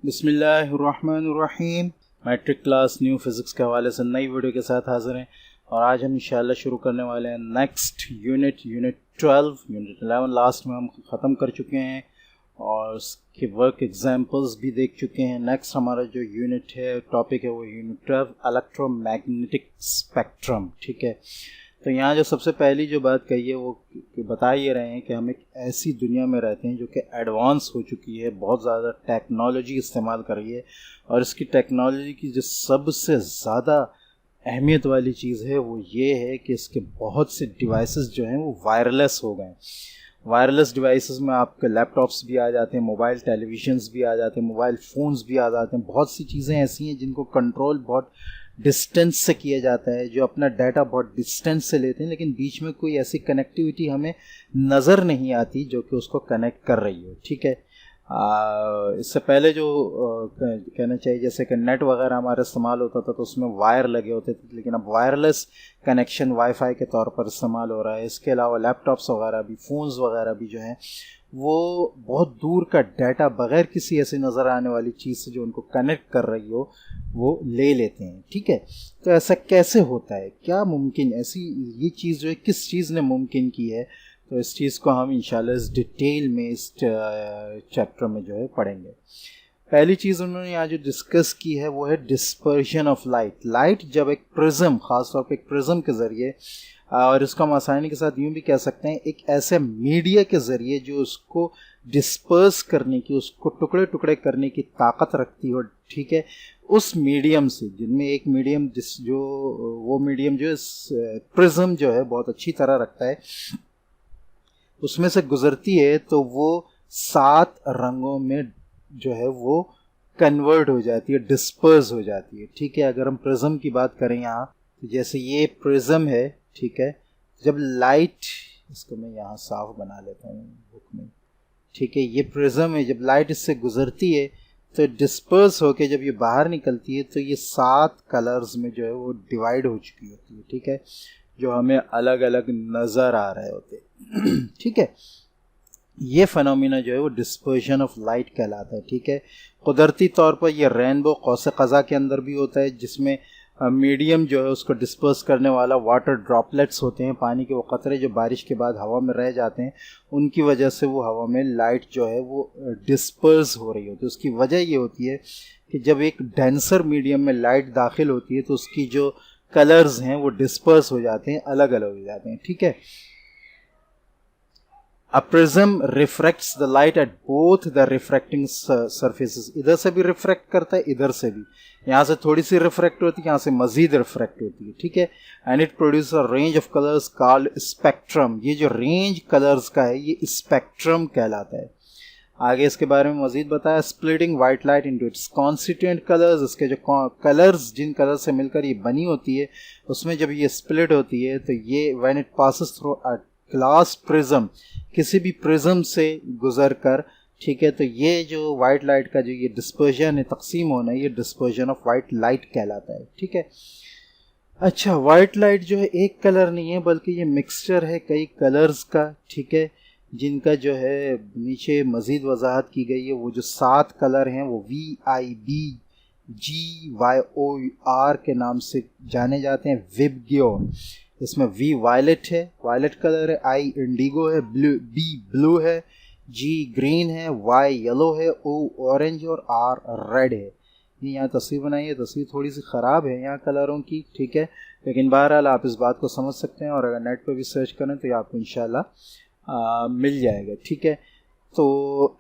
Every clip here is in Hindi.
बिस्मिल्लाहिर्रहमानिर्रहीम। मैट्रिक क्लास न्यू फिज़िक्स के हवाले से नई वीडियो के साथ हाज़िर हैं और आज हम इंशाल्लाह शुरू करने वाले हैं नेक्स्ट यूनिट 12। यूनिट 11 लास्ट में हम ख़त्म कर चुके हैं और उसके वर्क एग्जांपल्स भी देख चुके हैं। नेक्स्ट हमारा जो यूनिट है, टॉपिक है, वो यूनिट 12 इलेक्ट्रोमैग्नेटिक स्पेक्ट्रम। ठीक है, तो यहाँ जो सबसे पहली जो बात कही है वो बता ये रहे हैं कि हम एक ऐसी दुनिया में रहते हैं जो कि एडवांस हो चुकी है, बहुत ज़्यादा टेक्नोलॉजी इस्तेमाल कर रही है और इसकी टेक्नोलॉजी की जो सबसे ज़्यादा अहमियत वाली चीज़ है वो ये है कि इसके बहुत से डिवाइसेस जो हैं वो वायरलेस हो गए हैं। वायरलेस डिवाइसेस में आपके लैपटॉप्स भी आ जाते हैं, मोबाइल टेलीविजन्स भी आ जाते हैं, मोबाइल फ़ोन्स भी आ जाते हैं। बहुत सी चीज़ें ऐसी हैं जिनको कंट्रोल बहुत डिस्टेंस से किया जाता है, जो अपना डाटा बहुत डिस्टेंस से लेते हैं, लेकिन बीच में कोई ऐसी कनेक्टिविटी हमें नज़र नहीं आती जो कि उसको कनेक्ट कर रही हो। ठीक है, इससे पहले जो कहना चाहिए जैसे कि नेट वगैरह हमारा इस्तेमाल होता था तो उसमें वायर लगे होते थे, लेकिन अब वायरलेस कनेक्शन वाईफाई के तौर पर इस्तेमाल हो रहा है। इसके अलावा लैपटॉप्स वगैरह भी, फ़ोन्स वगैरह भी जो हैं वो बहुत दूर का डाटा बग़ैर किसी ऐसी नज़र आने वाली चीज़ से जो उनको कनेक्ट कर रही हो वो ले लेते हैं। ठीक है, तो ऐसा कैसे होता है, क्या मुमकिन ऐसी ये चीज़ जो है किस चीज़ ने मुमकिन की है, तो इस चीज़ को हम इंशाल्लाह इस डिटेल में इस चैप्टर में जो है पढ़ेंगे। पहली चीज़ उन्होंने यहाँ जो डिस्कस की है वो है डिस्पर्शन ऑफ लाइट। लाइट जब एक प्रिज्म, ख़ासतौर पर एक प्रिज्म के ज़रिए, और इसको हम आसानी के साथ यूँ भी कह सकते हैं, एक ऐसे मीडिया के ज़रिए जो उसको डिस्पर्स करने की, उसको टुकड़े टुकड़े करने की ताकत रखती हो। ठीक है, उस मीडियम से, जिनमें एक मीडियम जो वो मीडियम जो प्रिज्म जो है बहुत अच्छी तरह रखता है, उसमें से गुजरती है तो वो 7 रंगों में जो है वो कन्वर्ट हो जाती है, डिस्पर्स हो जाती है। ठीक है, अगर हम प्रिज्म की बात करें यहाँ, तो जैसे ये प्रिज्म है, ठीक है, जब लाइट, इसको मैं यहाँ साफ बना लेता हूँ बुक में, ठीक है, ये प्रिज्म है, जब लाइट इससे गुजरती है तो डिस्पर्स होके जब ये बाहर निकलती है तो ये 7 कलर्स में जो है वो डिवाइड हो चुकी होती है। ठीक है, जो हमें अलग अलग नज़र आ रहे होते हैं। ठीक है, ये फेनोमेना जो है वो डिस्पर्शन ऑफ लाइट कहलाता है। ठीक है, कुदरती तौर पर ये रेनबो कौस क़ज़ा के अंदर भी होता है, जिसमें मीडियम जो है उसको डिस्पर्स करने वाला वाटर ड्रॉपलेट्स होते हैं, पानी के वो कतरे जो बारिश के बाद हवा में रह जाते हैं, उनकी वजह से वो हवा में लाइट जो है वो डिस्पर्स हो रही होती है। उसकी वजह ये होती है कि जब एक डेंसर मीडियम में लाइट दाखिल होती है तो उसकी जो कलर्स हैं वो डिस्पर्स हो जाते हैं, अलग अलग हो जाते हैं। ठीक है, A prism refracts the light at both the refracting surfaces. इधर से भी रिफ्रैक्ट करता है, इधर से भी, यहाँ से थोड़ी सी रिफ्रैक्ट होती है, यहाँ से मजीद रिफ्रैक्ट होती है। ठीक है, and it produce a range of colours called spectrum. ये जो रेंज कलर्स का है ये स्पेक्ट्रम कहलाता है। आगे इसके बारे में मजीद बताया, splitting white light into its constituent colours. इसके जो कलर्स, जिन कलर से मिलकर ये बनी होती है, उसमें जब ये स्प्लिट होती है तो ये when it passes through a glass prism, किसी भी प्रिज्म से गुजर कर, ठीक है, तो ये जो वाइट लाइट का जो ये डिस्पर्जन है, तकसीम होना है, ये डिस्पर्जन ऑफ वाइट लाइट कहलाता है। ठीक है, अच्छा, वाइट लाइट जो है एक कलर नहीं है बल्कि ये मिक्सचर है कई कलर्स का। ठीक है, जिनका जो है नीचे मज़ीद वजाहत की गई है। वो जो 7 कलर हैं वो VIBGYOR के नाम से जाने जाते हैं, विबग्यो। इसमें V वायलेट है, वायलेट कलर है, I इंडिगो है, B ब्लू है, G ग्रीन है, Y येलो है, O ऑरेंज और R रेड है। ये यहाँ तस्वीर बनाई है, तस्वीर थोड़ी सी ख़राब है यहाँ कलरों की। ठीक है, लेकिन बहरहाल आप इस बात को समझ सकते हैं और अगर नेट पर भी सर्च करें तो ये आपको इंशाल्लाह मिल जाएगा। ठीक है, तो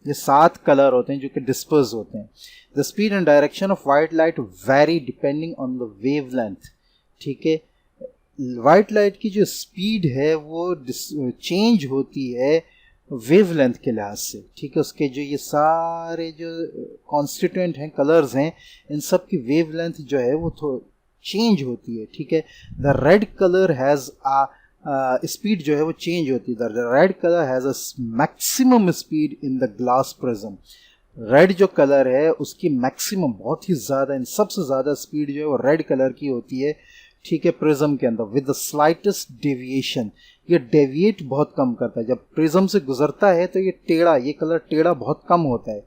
ये 7 कलर होते हैं जो कि डिस्पर्स होते हैं। The speed and direction of white light very depending on the wavelength. ठीक है, वाइट लाइट की जो स्पीड है वो चेंज होती है वेवलेंथ के लिहाज से। ठीक है, उसके जो ये सारे जो कॉन्स्टिट्यूएंट हैं, कलर्स हैं, इन सब की वेवलेंथ जो है वो चेंज होती है। ठीक है, the red colour has speed जो है वो चेंज होती है। The red colour has a maximum speed in the glass prism. Red जो कलर है उसकी मैक्सिमम, बहुत ही ज़्यादा, इन सबसे ज़्यादा स्पीड जो है वो रेड कलर की होती है। ठीक है, प्रिज्म के अंदर विद द स्लाइटेस्ट डेविएशन, ये डेविएट बहुत कम करता है। जब प्रिज्म से गुजरता है तो ये टेढ़ा, ये कलर टेढ़ा बहुत कम होता है।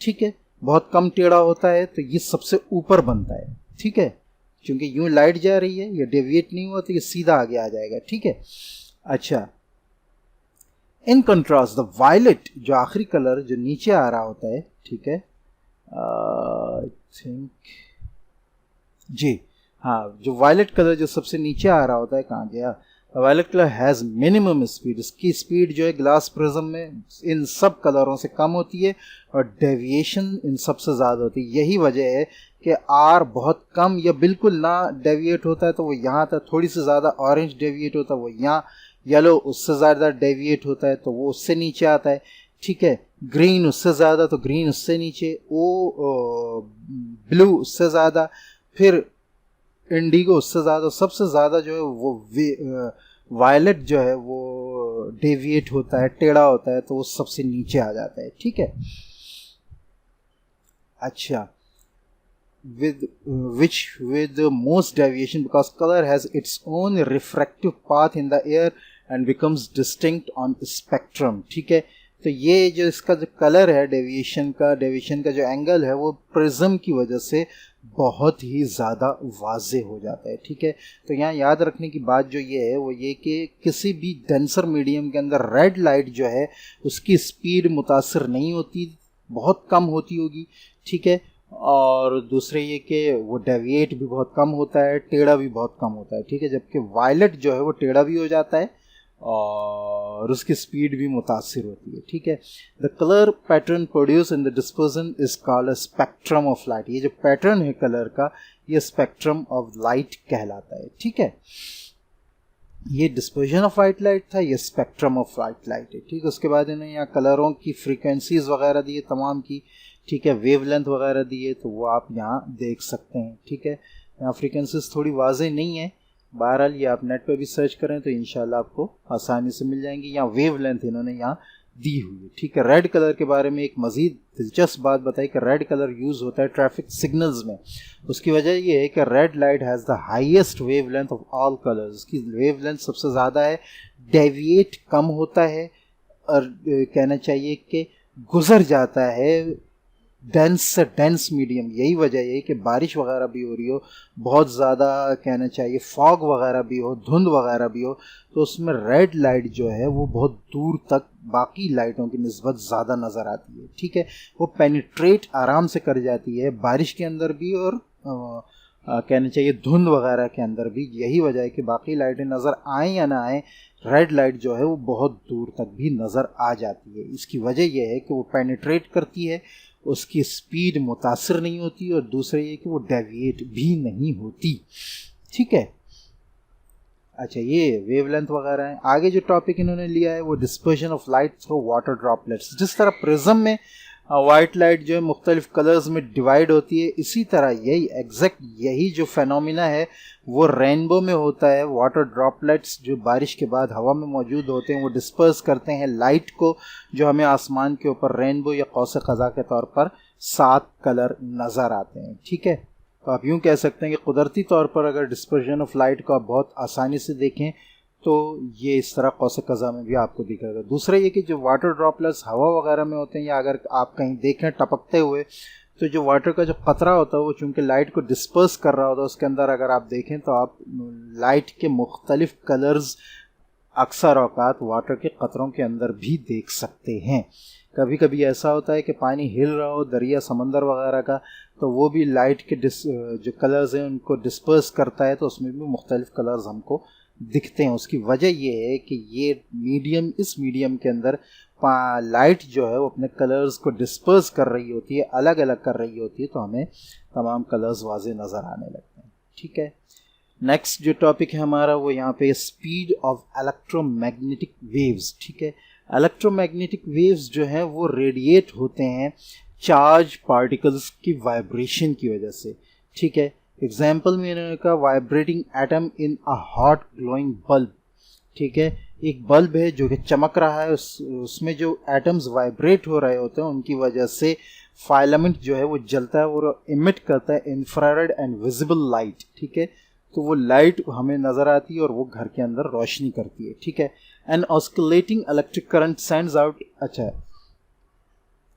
ठीक है, बहुत कम टेढ़ा होता है तो ये सबसे ऊपर बनता है, ठीक है, क्योंकि यूं लाइट जा रही है, ये डेविएट नहीं हुआ तो ये सीधा आगे आ जाएगा, ठीक है। अच्छा, इन कंट्रास्ट द वायलेट, जो आखिरी कलर जो नीचे आ रहा होता है, ठीक है, थिंक जी हाँ, जो वायलेट कलर जो सबसे नीचे आ रहा होता है, कहाँ गया, violet colour has minimum speed, इसकी स्पीड जो है ग्लास प्रिज्म में इन सब कलरों से कम होती है और डेविएशन इन सबसे ज़्यादा होती है। यही वजह है कि आर बहुत कम या बिल्कुल ना डेविएट होता है तो वो यहाँ तक, थोड़ी सी ज़्यादा ऑरेंज डेविएट होता है वो यहाँ, येलो उससे ज़्यादा डेविएट होता है तो वो उससे नीचे आता है, ठीक है, ग्रीन उससे ज़्यादा तो ग्रीन उससे नीचे, ओ ब्लू उससे ज़्यादा, फिर इंडिगो उससे ज़्यादा, सबसे ज़्यादा जो है वो वायलेट जो है वो डेविएट होता है, टेढ़ा होता है तो वो सबसे नीचे आ जाता है, ठीक है। अच्छा, with most deviation because color has its own refractive path in the air and becomes distinct on spectrum, ठीक है। तो ये जो इसका जो कलर है डेविएशन का जो एंगल है वो प्रिज्म की वजह से बहुत ही ज़्यादा वाज़े हो जाता है, ठीक है। तो यहाँ याद रखने की बात जो ये है वो ये कि किसी भी डेंसर मीडियम के अंदर रेड लाइट जो है उसकी स्पीड मुतासर नहीं होती, बहुत कम होती होगी, ठीक है, और दूसरे ये कि वो डेविएट भी बहुत कम होता है, टेढ़ा भी बहुत कम होता है, ठीक है, जबकि वायलेट जो है वो टेढ़ा भी हो जाता है और उसकी स्पीड भी मुतासिर होती है, ठीक है। The colour pattern produce in the dispersion is called a spectrum of light, ये जो पैटर्न है कलर का ये स्पेक्ट्रम ऑफ लाइट कहलाता है, ठीक है। ये डिस्पर्जन ऑफ वाइट लाइट था, ये स्पेक्ट्रम ऑफ वाइट लाइट है, ठीक है। उसके बाद इन्होंने यहाँ कलरों की फ्रीक्वेंसीज वगैरह दी है तमाम की, ठीक है, वेवलेंथ वगैरह दी है तो वो आप यहाँ देख सकते हैं, ठीक है। यहाँ फ्रीक्वेंसीज थोड़ी वाज़ेह नहीं है, बहरहाल ये आप नेट पे भी सर्च करें तो इंशाल्लाह आपको आसानी से मिल जाएंगी। यहाँ वेवलेंथ इन्होंने यहाँ दी हुई है, ठीक है। रेड कलर के बारे में एक मज़ीद दिलचस्प बात बताई कि रेड कलर यूज़ होता है ट्रैफिक सिग्नल्स में, उसकी वजह ये है कि red light has the highest wavelength of all colours, इसकी वेवलेंथ सबसे ज़्यादा है, डेविएट कम होता है और कहना चाहिए कि गुजर जाता है डेंस से डेंस मीडियम। यही वजह है कि बारिश वगैरह भी हो रही हो, बहुत ज़्यादा कहना चाहिए फॉग वगैरह भी हो, धुंध वगैरह भी हो, तो उसमें रेड लाइट जो है वो बहुत दूर तक बाकी लाइटों की निस्बत ज़्यादा नज़र आती है, ठीक है। वो पेनिट्रेट आराम से कर जाती है बारिश के अंदर भी और कहना चाहिए धुंध वगैरह के अंदर भी। यही वजह है कि बाकी लाइटें नज़र आएँ या ना आएँ, रेड लाइट जो है वो बहुत दूर तक भी नज़र आ जाती है। इसकी वजह यह है कि वो पेनिट्रेट करती है, उसकी स्पीड मुतासिर नहीं होती और दूसरा ये कि वो डेविएट भी नहीं होती, ठीक है। अच्छा, ये वेवलेंथ वगैरह है। आगे जो टॉपिक इन्होंने लिया है वो dispersion of light through water droplets. जिस तरह प्रिज्म में वाइट लाइट जो है मुख्तलिफ कलर्स में डिवाइड होती है, इसी तरह यही जो फेनोमिना है वो रेनबो में होता है। वाटर ड्रॉपलेट्स जो बारिश के बाद हवा में मौजूद होते हैं वो डिस्पर्स करते हैं लाइट को, जो हमें आसमान के ऊपर रेनबो या कौस क़ज़ा के तौर पर 7 कलर नज़र आते हैं, ठीक है। तो आप यूँ कह सकते हैं कि कुदरती तौर पर अगर डिस्पर्जन ऑफ लाइट को आप बहुत आसानी से देखें तो ये इस तरह कौस क़ज़ा में भी आपको दिखेगा। दूसरा ये कि जो वाटर ड्रॉपलेट्स हवा वगैरह में होते हैं या अगर आप कहीं देखें टपकते हुए, तो जो वाटर का जो कतरा होता है वो चूँकि लाइट को डिस्पर्स कर रहा होता है, उसके अंदर अगर आप देखें तो आप लाइट के मुख्तलिफ कलर्स अक्सर औकात वाटर के कतरों के अंदर भी देख सकते हैं। कभी कभी ऐसा होता है कि पानी हिल रहा हो, दरिया समंदर वगैरह का, तो वो भी लाइट के जो कलर्स हैं उनको डिस्पर्स करता है, तो उसमें भी मुख्तलिफ कलर्स हमको दिखते हैं। उसकी वजह ये है कि ये इस मीडियम के अंदर लाइट जो है वो अपने कलर्स को डिस्पर्स कर रही होती है, अलग अलग कर रही होती है, तो हमें तमाम कलर्स वाज़े नज़र आने लगते हैं, ठीक है। नेक्स्ट जो टॉपिक है हमारा वो यहाँ पे स्पीड ऑफ इलेक्ट्रोमैग्नेटिक वेव्स, ठीक है। इलेक्ट्रोमैग्नेटिक वेव्स जो हैं वो रेडिएट होते हैं चार्ज पार्टिकल्स की वाइब्रेशन की वजह से, ठीक है। एग्जाम्पल में इन्होंने कहा vibrating atom in a hot glowing bulb, ठीक है। एक बल्ब है जो कि चमक रहा है, उसमें जो एटम्स वाइब्रेट हो रहे होते हैं उनकी वजह से फाइलामेंट जो है वो जलता है और इमिट करता है इंफ्रारेड एंड विजिबल लाइट, ठीक है। तो वो लाइट हमें नज़र आती है और वो घर के अंदर रोशनी करती है, ठीक है। An oscillating electric current sends out, अच्छा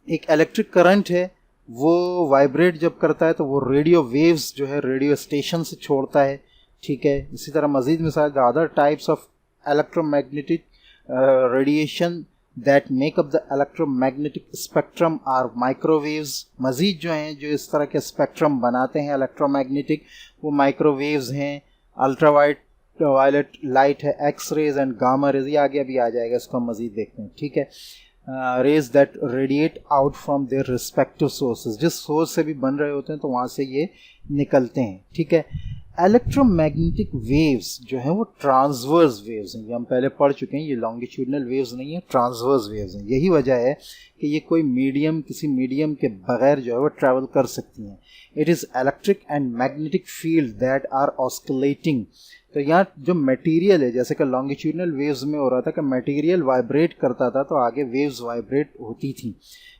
एक इलेक्ट्रिक करंट है वो वाइब्रेट जब करता है तो वो रेडियो वेव्स जो है रेडियो स्टेशन से छोड़ता है, ठीक है। इसी तरह मज़ीद मिसाल, the other types of electromagnetic radiation that make up the electromagnetic spectrum are microwaves. मज़ीद जो हैं जो इस तरह के स्पेक्ट्रम बनाते हैं इलेक्ट्रोमैग्नेटिक, वो माइक्रोवेव्स हैं। वायलेट लाइट है, X rays and gamma rays, ये आगे अभी आ जाएगा, इसको हम मज़ीद देखते हैं, ठीक है। Rays that radiate out from their respective sources, जिस सोर्स से भी बन रहे होते हैं तो वहाँ से ये निकलते हैं, ठीक है। इलेक्ट्रोमैग्नेटिक वेव्स जो हैं वो ट्रांसवर्स वेव्स हैं, ये हम पहले पढ़ चुके हैं, ये लॉन्गिट्यूडनल वेव्स नहीं है, ट्रांसवर्स वेव्स हैं। यही वजह है कि ये कोई मीडियम, किसी मीडियम के बगैर जो है वो ट्रैवल कर सकती हैं। It is electric and magnetic field that are oscillating. तो यहाँ जो मटेरियल है, जैसे कि लॉन्गिट्यूडनल वेव्स में हो रहा था कि मटेरियल वाइब्रेट करता था तो आगे वेव्स वाइब्रेट होती थी,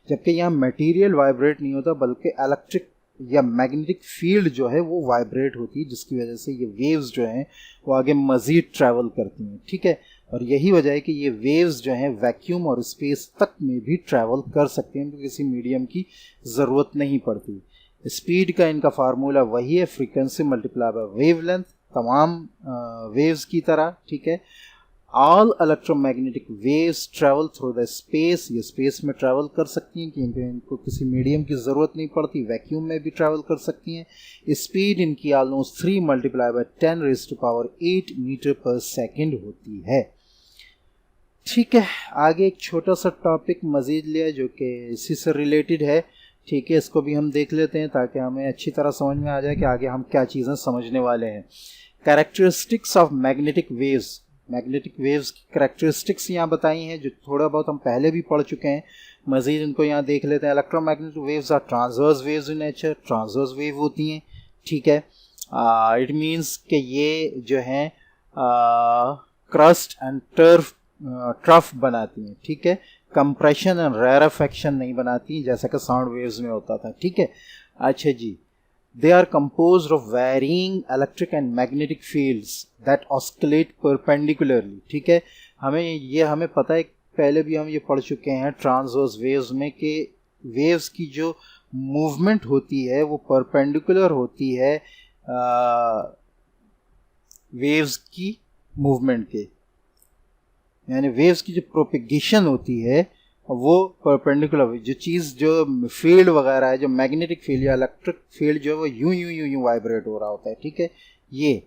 जबकि यहाँ मटेरियल वाइब्रेट नहीं होता बल्कि इलेक्ट्रिक या मैग्नेटिक फील्ड जो है वो वाइब्रेट होती है, जिसकी वजह से ये वेव्स जो हैं वो आगे मज़ीद ट्रैवल करती हैं, ठीक है। और यही वजह है कि ये वेव्स जो हैं वैक्यूम और स्पेस तक में भी ट्रैवल कर सकते हैं, तो किसी मीडियम की ज़रूरत नहीं पड़ती। स्पीड का इनका फार्मूला वही है, फ्रीक्वेंसी मल्टीप्लाई बाय वेवलेंथ, तमाम वेव्स की तरह, ठीक है। All electromagnetic waves travel through the space, ये स्पेस में ट्रैवल कर सकती हैं क्योंकि इनको किसी मीडियम की ज़रूरत नहीं पड़ती, वैक्यूम में भी ट्रैवल कर सकती हैं। स्पीड इनकी ऑलमोस्ट 3 मल्टीप्लाई बाय 10⁸ मीटर पर सेकेंड होती है, ठीक है। आगे एक छोटा सा टॉपिक मज़ीद लिया जो कि इसी से रिलेटेड है, ठीक है। इसको भी हम देख लेते हैं ताकि हमें अच्छी तरह समझ में आ जाए कि आगे हम क्या चीज़ें समझने वाले हैं। Characteristics of magnetic waves, magnetic waves की कैरेक्टरिस्टिक्स यहाँ बताई हैं जो थोड़ा बहुत हम पहले भी पढ़ चुके हैं, मज़ीद इनको यहाँ देख लेते हैं। Electromagnetic waves are transverse waves in nature, transverse wave होती हैं, ठीक है। इट मीन्स कि ये जो हैं क्रस्ट एंड ट्रफ बनाती हैं, ठीक है। कंप्रेशन एंड रेयरफेक्शन नहीं बनाती जैसा कि साउंड वेव्स में होता था, ठीक है। अच्छा जी, they are composed of varying electric and magnetic fields that oscillate perpendicularly, ठीक है। हमें पता है, पहले भी हम ये पढ़ चुके हैं ट्रांसवर्स वेव्स में कि वेव्स की जो मूवमेंट होती है वो परपेंडिकुलर होती है वेव्स की मूवमेंट के, यानी वेव्स की जो प्रोपेगेशन होती है वो परपेंडिकुलर, जो चीज़ जो फील्ड वगैरह है, जो मैग्नेटिक फील्ड या इलेक्ट्रिक फील्ड जो है वो यूं वाइब्रेट हो रहा होता है, ठीक है। ये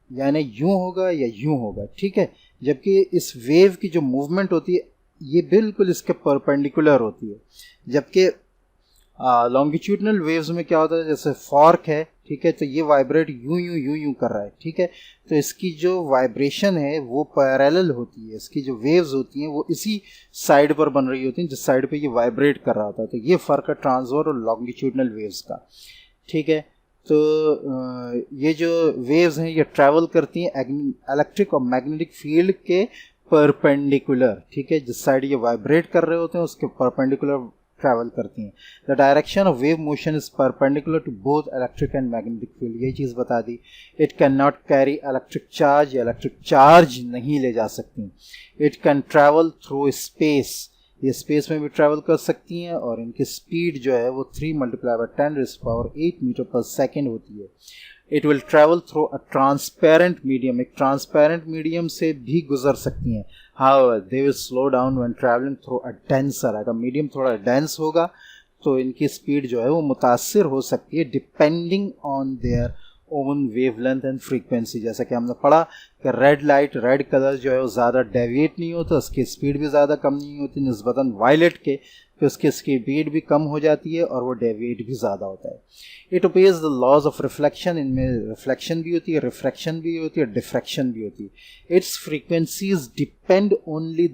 यानी यूं होगा या यूं होगा, ठीक है। जबकि इस वेव की जो मूवमेंट होती है ये बिल्कुल इसके परपेंडिकुलर होती है। जबकि लॉन्गिट्यूडनल वेव्स में क्या होता है, जैसे फॉर्क है, ठीक है, तो ये वाइब्रेट यूं कर रहा है, ठीक है। तो इसकी जो वाइब्रेशन है वो पैरेलल होती है, इसकी जो वेव्स होती हैं वो इसी साइड पर बन रही होती हैं जिस साइड पे ये वाइब्रेट कर रहा होता है। तो ये फ़र्क है ट्रांसवर्स और लॉन्गिट्यूडनल वेव्स का, ठीक है। तो ये जो वेव्स हैं ये ट्रैवल करती हैं इलेक्ट्रिक और मैग्नेटिक फील्ड के परपेंडिकुलर, ठीक है। जिस साइड ये वाइब्रेट कर रहे होते हैं उसके परपेंडिकुलर ट्रैवल करती हैं। The direction of wave motion is perpendicular to both electric and magnetic field, यही चीज़ बता दी। It can not carry electric charge, या इलेक्ट्रिक चार्ज नहीं ले जा सकती। It can travel through space, ये स्पेस में भी ट्रैवल कर सकती हैं और इनकी स्पीड जो है वो 3 मल्टीप्लाई बाय 10⁸ मीटर पर सेकेंड होती है। It will travel through a transparent medium, एक ट्रांसपेरेंट मीडियम से भी गुजर सकती हैं। However they will slow down when travelling through a denser, अगर मीडियम थोड़ा डेंस होगा तो इनकी स्पीड जो है वो मुतासिर हो सकती है depending on their own wavelength and frequency. जैसा कि हमने पढ़ा कि रेड लाइट, रेड कलर जो है वो ज़्यादा डेविएट नहीं होता, उसकी स्पीड भी ज़्यादा कम नहीं होती निस्बतन वायलेट के, फिर उसकी स्पीड भी कम हो जाती है और वो डेविएट भी ज़्यादा होता है। It obeys the laws of reflection, इनमें रिफ्लेक्शन भी होती है, रिफ्रैक्शन भी होती है, डिफ्रैक्शन भी होती है। It's frequencies depend only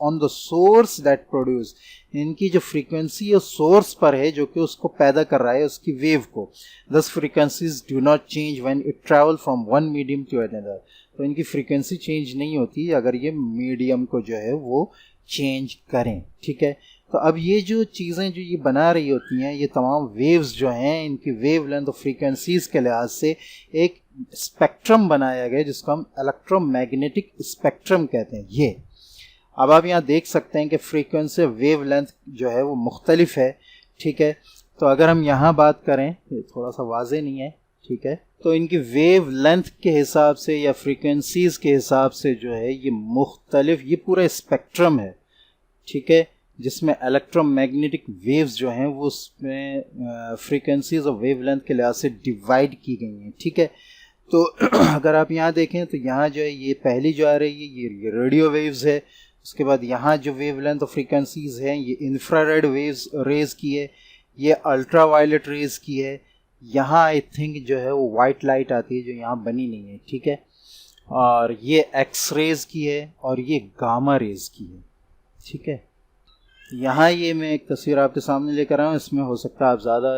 on the source that produce, इनकी जो फ्रीक्वेंसी है सोर्स पर है जो कि उसको पैदा कर रहा है उसकी वेव को। These frequencies do not change when it travel from one medium to another, तो इनकी फ्रीक्वेंसी चेंज नहीं होती अगर ये मीडियम को जो है वो चेंज करें, ठीक है। तो अब ये जो चीज़ें जो ये बना रही होती हैं, ये तमाम वेव्स जो हैं इनकी वेव लेंथ और फ्रीक्वेंसीज़ के लिहाज से एक स्पेक्ट्रम बनाया गया जिसको हम इलेक्ट्रोमैग्नेटिक स्पेक्ट्रम कहते हैं। ये अब आप यहाँ देख सकते हैं कि फ्रीक्वेंसी वेव लेंथ जो है वो मुख्तलिफ है, ठीक है। तो अगर हम यहाँ बात करें, ये थोड़ा सा वाज़े नहीं है, ठीक है, तो इनकी वेव लेंथ के हिसाब से या फ्रीक्वेंसीज़ के हिसाब से जो है ये मुख्तलिफ, ये पूरा स्पेक्ट्रम है, ठीक है, जिसमें इलेक्ट्रोमैग्नेटिक वेव्स जो हैं वो उसमें फ्रीक्वेंसीज और वेव लेंथ के लिहाज से डिवाइड की गई हैं, ठीक है। तो अगर आप यहाँ देखें तो यहाँ जो है ये पहली जो आ रही है ये रेडियो वेव्स है। उसके बाद यहाँ जो वेव लेंथ और फ्रीक्वेंसीज हैं ये इंफ्रारेड वेव्स रेज की है, ये अल्ट्रा वायलेट रेज की है, यहाँ आई थिंक जो है वो वाइट लाइट आती है जो यहाँ बनी नहीं है, ठीक है, और ये एक्स रेज की है और ये गामा रेज की है, ठीक है। यहाँ ये मैं एक तस्वीर आपके सामने लेकर आया हूँ, इसमें हो सकता है आप ज़्यादा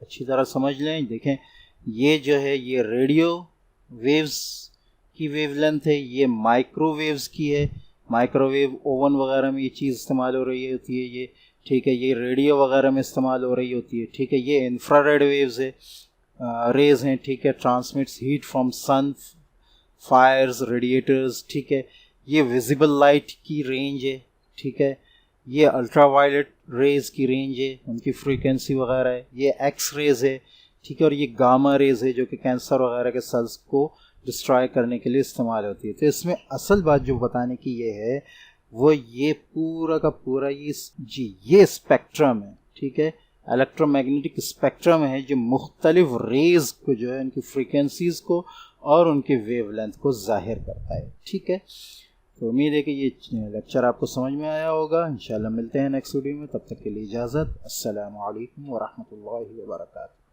अच्छी तरह समझ लें। देखें ये जो है ये रेडियो वेव्स की वेवलेंथ है, ये माइक्रोवेव्स की है, माइक्रोवेव ओवन वगैरह में ये चीज़ इस्तेमाल हो रही होती है ये, ठीक है, ये रेडियो वगैरह में इस्तेमाल हो रही होती है, ठीक है। ये इंफ्रारेड वेव्स है, रेज हैं, ठीक है, transmits heat from sun, fires, radiators, ठीक है। ये विजिबल लाइट की रेंज है, ठीक है, ये अल्ट्रा वायलेट रेज की रेंज है, उनकी फ्रीक्वेंसी वगैरह है, ये एक्स रेज है, ठीक है, और ये गामा रेज है जो कि कैंसर वगैरह के सेल्स को डिस्ट्रॉय करने के लिए इस्तेमाल होती है। तो इसमें असल बात जो बताने की ये है वो ये पूरा का पूरा ये स्पेक्ट्रम है, ठीक है, इलेक्ट्रोमैग्नेटिक स्पेक्ट्रम है जो मुख्तलिफ रेज को जो है उनकी फ्रीक्वेंसीज को और उनकी वेवलेंथ को जाहिर करता है, ठीक है। तो उम्मीद है कि ये लेक्चर आपको समझ में आया होगा। इंशाल्लाह मिलते हैं नेक्स्ट वीडियो में, तब तक के लिए इजाज़त। अस्सलामु अलैकुम व रहमतुल्लाहि व बरकातहू।